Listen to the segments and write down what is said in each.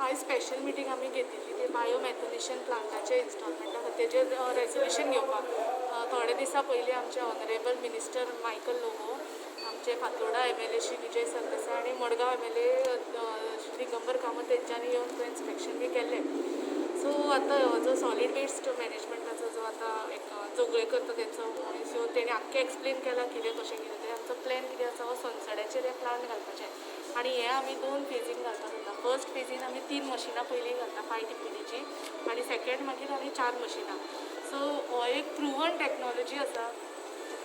आयज special meeting आमी घेतिल्ली ती बायोमेथनेशन प्लांटाचे इन्स्टॉलमेंटा तेजेर रेजोल्युशन घेवपाक थोडे दिसा पयलीं आमचे ऑनरेबल मिनिस्टर मायकल लोबो, आमचे फातोर्डा MLA श्री विजय सरदेसाय आनी मडगांव MLA श्री दिगंबर कामत तेंच्यांनी येवन थंय इन्स्पेक्शन बी केल्लें. सो आतां जो सॉलीड वेस्ट मॅनेजमेंटाचो जो आतां एक जोगळे करता तेंचो मनीस येवन तेणी आख्खें एक्सप्लेन केलां कितें कशें कितें तें. आमचो प्लॅन कितें आसा हो सनसड्याचेर हे प्लांट घालपाचें आनी हें आमी 2 फेजीन घालपाक जाता. फर्स्ट फेजीन आमी 3 मशिनां पयलीं घालता 5 TPDची आनी सेकेंड मागीर आमी 4 मशिनां. सो हो एक प्रुवन टॅक्नॉलॉजी आसा,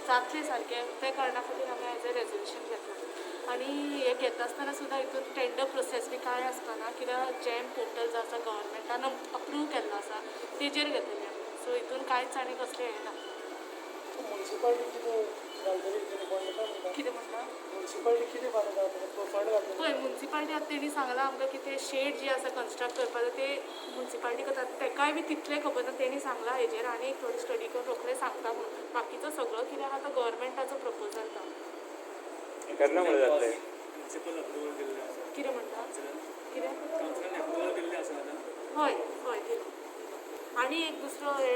जातलें सारकें त्या कारणा खातीर आमी आयज रेजोल्युशन घेतलां. आनी हें घेता आसतना सुद्दां हितून टेंडर प्रोसेस बी कांय आसतना कित्याक जॅम पोर्टल जो आसा गव्हर्मेंटान अप्रूव केल्लो आसा तेजेर घेतलें आमी. सो हितून कांयच आनी कसलें हें ना. कितें म्हणटा पळय मुन्सिपाल्टी आतां तेणी सांगलां आमकां की ते शेड जी आसा कन्स्ट्रक्ट करपाक ते मुन्सिपाल्टी करता तेकाय बी तितलें खबर ना. तेणी सांगलां हेजेर आनी एक थोडी स्टडी करून रोखडें सांगता म्हणून. बाकीचो सगळो कित्याक आतां गव्हर्मेंटाचो प्रपोजल ना. केन्ना म्हणून जातलें कितें म्हणटा कितें हय हय दिलो. आनी एक दुसरो हे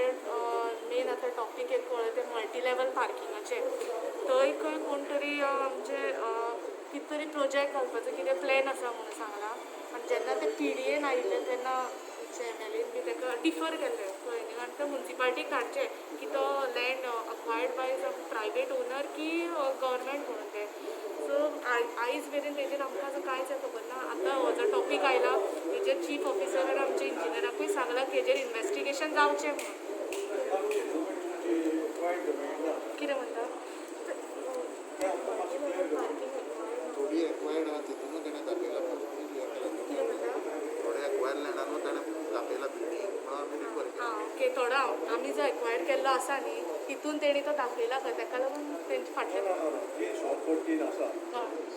मेन आतां टॉपीक एक कळ्ळें तें मल्टी लेवल पार्किंगाचें. थंय खंय कोण तरी आमचे कितें तरी प्रोजेक्ट घालपाचो कितें प्लॅन आसा म्हणून सांगलां. आनी जेन्ना ते PDAन आयिल्ले तेन्ना MLAन बी ताका डिफर केल्लें कळ्ळें न्ही. आनी तें मुन्सिपाल्टीक धाडचें की तो land acquired by some private owner की गव्हर्मेंट म्हणून तें. सो आयज मेरेन तेजेर आमकां आतां कांयच खबर ना. आतां हो जो टॉपीक आयला हेजेर चीफ ऑफिसर आनी आमच्या इंजिनियराकूय सांगलां की हेजेर इन्वेस्टिगेशन जावचें म्हणून. कितें म्हणटा थोडी एक्वायर्ड आहा तितूनच ताणें दाखयला थोडे एक्वायर्ड लँडानूच ताणें दाखयला बिल्डींग म्हणून आमी रिफर केला. ओके थोडो आमी जो एक्वायर केल्लो आसा न्ही तितून तेणी तो दाखयला खंय ताका लागून तेंचे फाटले आसा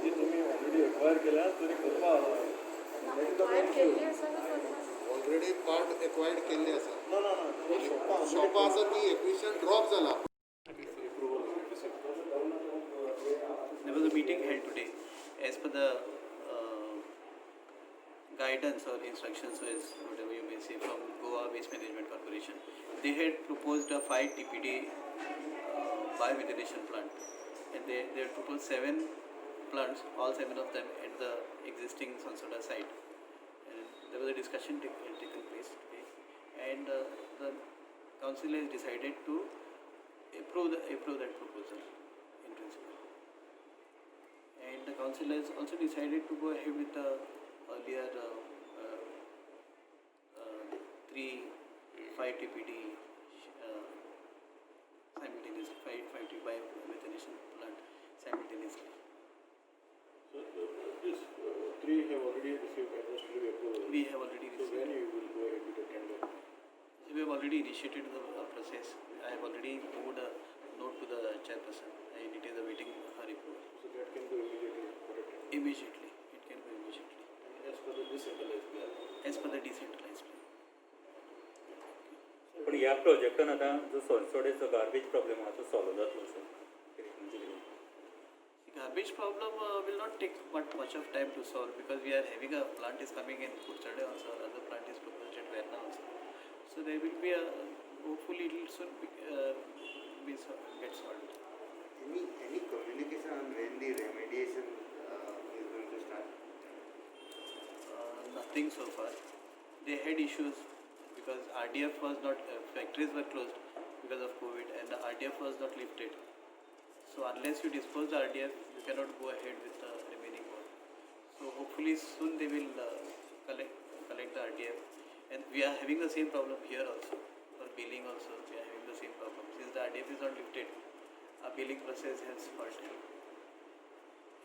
ती तुमी ऑलरेडी एक्वायर केल्या तरी करपाक एक्वायर केल्ली आसा ना ऑलरेडी पार्ट एक्वायर्ड केल्ली आसा. ना शॉपां आसा ती एक्विशन ड्रॉप जाला. There was a meeting held today. As per the guidance or instructions, as whatever you may say, from Goa Waste Management Corporation, they had proposed a 5 TPD biomethanation plant, and they had proposed 7 plants, all 7 of them at the existing Sansoda site. And there was a discussion taken place today, and the council has decided to approve that proposal in principle. And the council has also decided to go ahead with the earlier 5 TPD simultaneously, 5 TPD biomethanation plant simultaneously. So this 3 have already received administrative approval. We have already So received. when you will go ahead with the tender? We have already initiated the process. I have already moved a note to the chairperson, and it is awaiting her approval. So that can go immediately protected. Immediately, it can go immediately. As per the decentralized plan. As per the decentralized plan. पण ह्या प्रोजेक्टान आतां जो सोडसोडेचो garbage problem आहा तो solve जातलो sir. The garbage problem will not take much of time to solve, because we are having a plant is coming in Kurchade also, another plant is proposed at Verna also. So there will be hopefully it will soon get solved. Any communication on when the remediation is going to start? Nothing so far. They had issues because RDF was not, factories were closed because of COVID, and the RDF was not lifted. So unless you dispose the RDF, you cannot go ahead with the remaining work. So hopefully soon they will collect the RDF, and we are having the same problem here also. For billing also, we are having the same problem. Since the RDF is not lifted, our billing process has halted.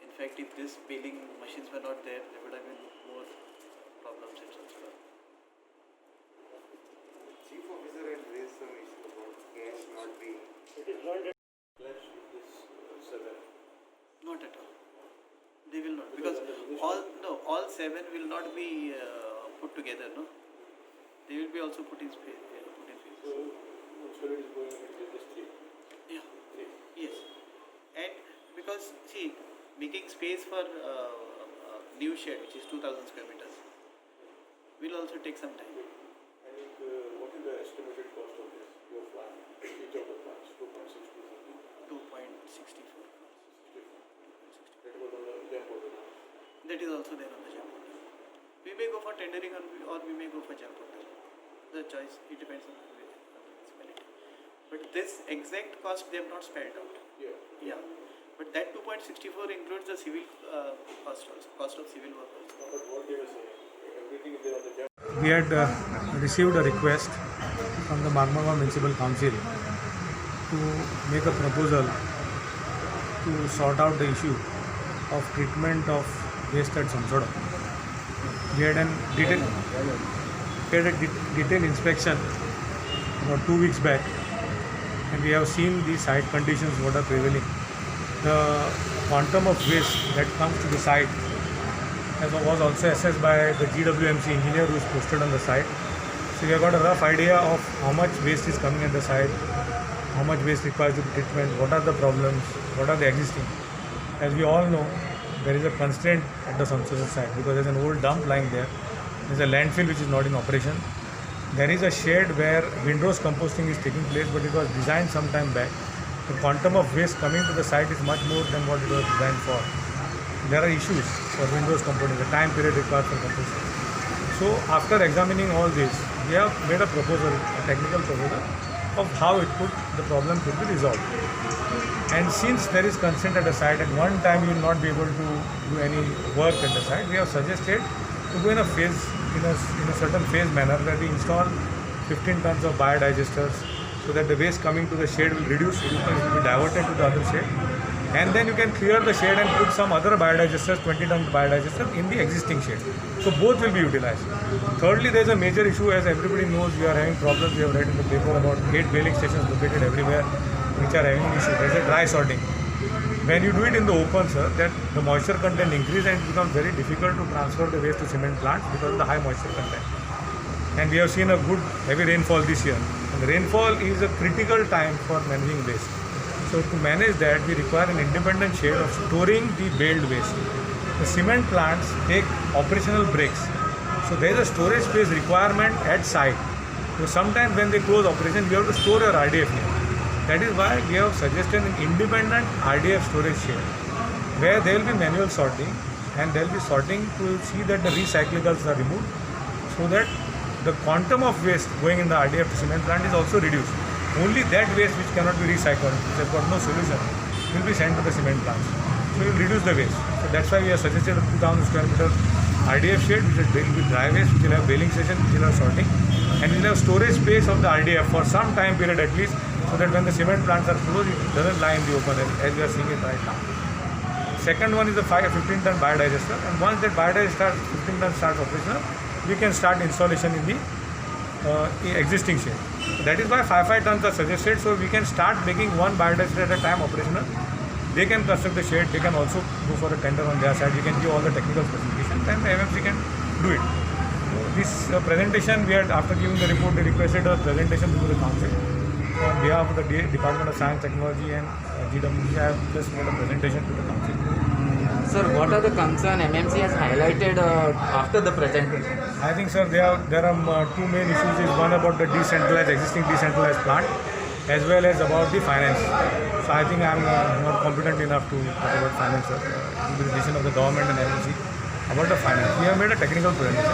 In fact, if these billing machines were not there, there would have been more problems at Sansoda. Chief officer had raised some issue about cash not being. It is not that pledge this 7. Not at all. They will not, because all 7 will not be put together. No, they will be also put in space. So municipality is going ahead with this 3. Yeah. 3. Yes. And because see, making space for new shed, which is 2,000 square meters, will also take some time. And what is the estimated cost of this, your plant, each of the plants, 2.62 something? 2.64. That was on the jam portal. That is also there on the jam portal. We may go for tendering or we may go for jam portal. The choice, it depends on the municipality. But this exact cost they have not spelled out. Yeah. Yeah. But that 2.64 includes the civil cost also, cost of civil work also. No, but what they were saying, everything is there on the jam. We had received a request from the Marmagao Municipal Council to make a proposal to sort out the issue of treatment of waste at Samsoda. We had a detailed inspection about 2 weeks back, and we have seen the site conditions what are prevailing. The quantum of waste that comes to the site was also assessed by the GWMC engineer who is posted on the site. So we have got a rough idea of how much waste is coming at the site, how much waste requires to be treatment, what are the problems, what are the existing. As we all know, there is a constraint at the Samsoda site because there is an old dump lying there. There is a landfill which is not in operation. There is a shed where windrows composting is taking place, but it was designed some time back. The quantum of waste coming to the site is much more than what it was designed for. There are issues for windrows composting, the time period required for composting. So after examining all this, we have made a proposal, a technical proposal of how the problem could be resolved. And since there is consent at the site, at one time you will not be able to do any work at the site, we have suggested to go in a certain phase manner where we install 15 tons of biodigesters so that the waste coming to the shed will reduce, it will be diverted to the other shed. And then you can clear the shed and put some other biodigesters, 20 ton biodigesters in the existing shed. So both will be utilized. Thirdly, there is a major issue, as everybody knows, we are having problems. We have read in the paper about 8 baling stations located everywhere which are having issue. There is a dry sorting. When you do it in the open, sir, that the moisture content increases and it becomes very difficult to transfer the waste to cement plants because of the high moisture content. And we have seen a good heavy rainfall this year. And the rainfall is a critical time for managing waste. So to manage that, we require an independent shed of storing the baled waste. The cement plants take operational breaks. So there is a storage space requirement at site. So sometimes when they close operation, we have to store your RDF here. That is why we have suggested an independent RDF storage shed where there will be manual sorting and there will be sorting to see that the recyclables are removed so that the quantum of waste going in the RDF to cement plant is also reduced. Only that waste which cannot be recycled, which has got no solution, will be sent to the cement plants. So we will reduce the waste. So that's why we have suggested a 2,000 square meter RDF shed which will be dry waste, which will have baling station, which will have sorting, and we will have storage space of the RDF for some time period at least, so that when the cement plants are closed, it doesn't lie in the open as we are seeing it right now. Second one is the 15 ton biodigester, and once that biodigester 15 ton starts operational, we can start installation in the existing shed. So that is why 5 tons are suggested, so we can start making one biodigester at a time operational. They can construct the shed, they can also go for a tender on their side, we can give all the technical specifications and the MMC can do it. So this presentation, we had, after giving the report, they requested a presentation to the council. On behalf of the Department of Science, Technology and GWC, I have just made a presentation to the council. Sir, what are the concerns MMC has highlighted after the presentation? I think, sir, there are two main issues. Is one about the existing decentralized plant, as well as about the finance. So I think I am not competent enough to talk about finance, sir. The decision of the government and MMC about the finance. We have made a technical presentation.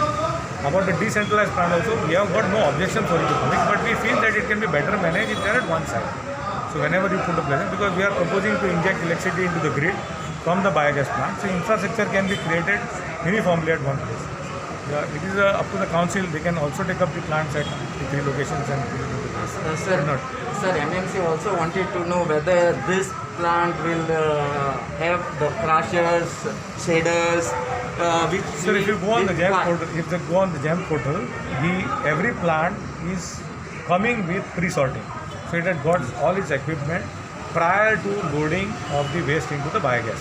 About the decentralized plant also, we have got no objection for it to come in, but we feel that it can be better managed if they are at one side. So whenever you put a plant, because we are proposing to inject electricity into the grid from the biogas plant, so infrastructure can be created uniformly at one place. It is up to the council. They can also take up the plants at the 3 locations and put it into place. Sir, MMC also wanted to know whether this plant will have the crushers, shaders, which... Sir, if you go on the GEM portal, every plant is coming with pre-sorting. So it has got all its equipment prior to loading of the waste into the biogas.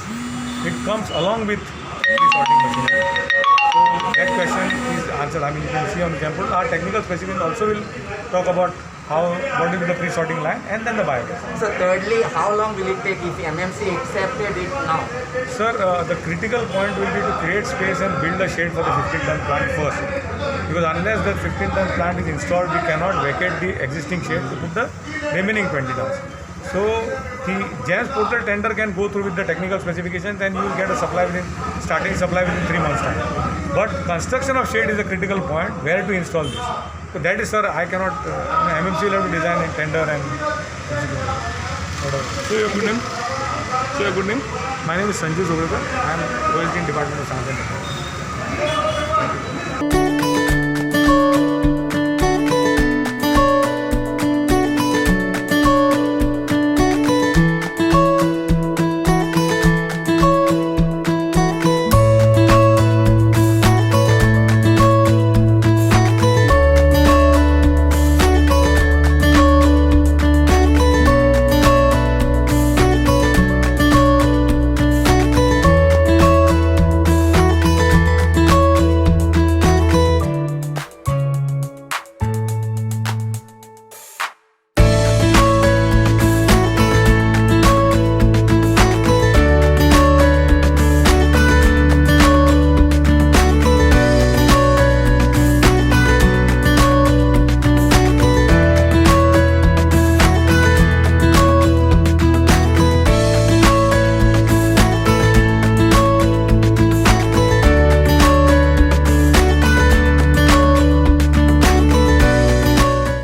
It comes along with pre-sorting machinery. So that question is answered. I mean, you can see on the GEM portal. Our technical specialist also will talk about what will be the pre-sorting line, and then the biogas. So thirdly, how long will it take if MMC accepted it now? Sir, the critical point will be to create space and build a shade for the 15-ton plant first. Because unless the 15-ton plant is installed, we cannot vacate the existing shade to put the remaining 20 tons. So the GEMS portal tender can go through with the technical specifications, and you will get a starting supply within 3 months time. But construction of shade is a critical point where to install this. So that is, sir, I cannot, MMC will have to design a tender and whatever. So your good name? My name is Sanju Zogalkar. I am OSD in Department of Science and Technology.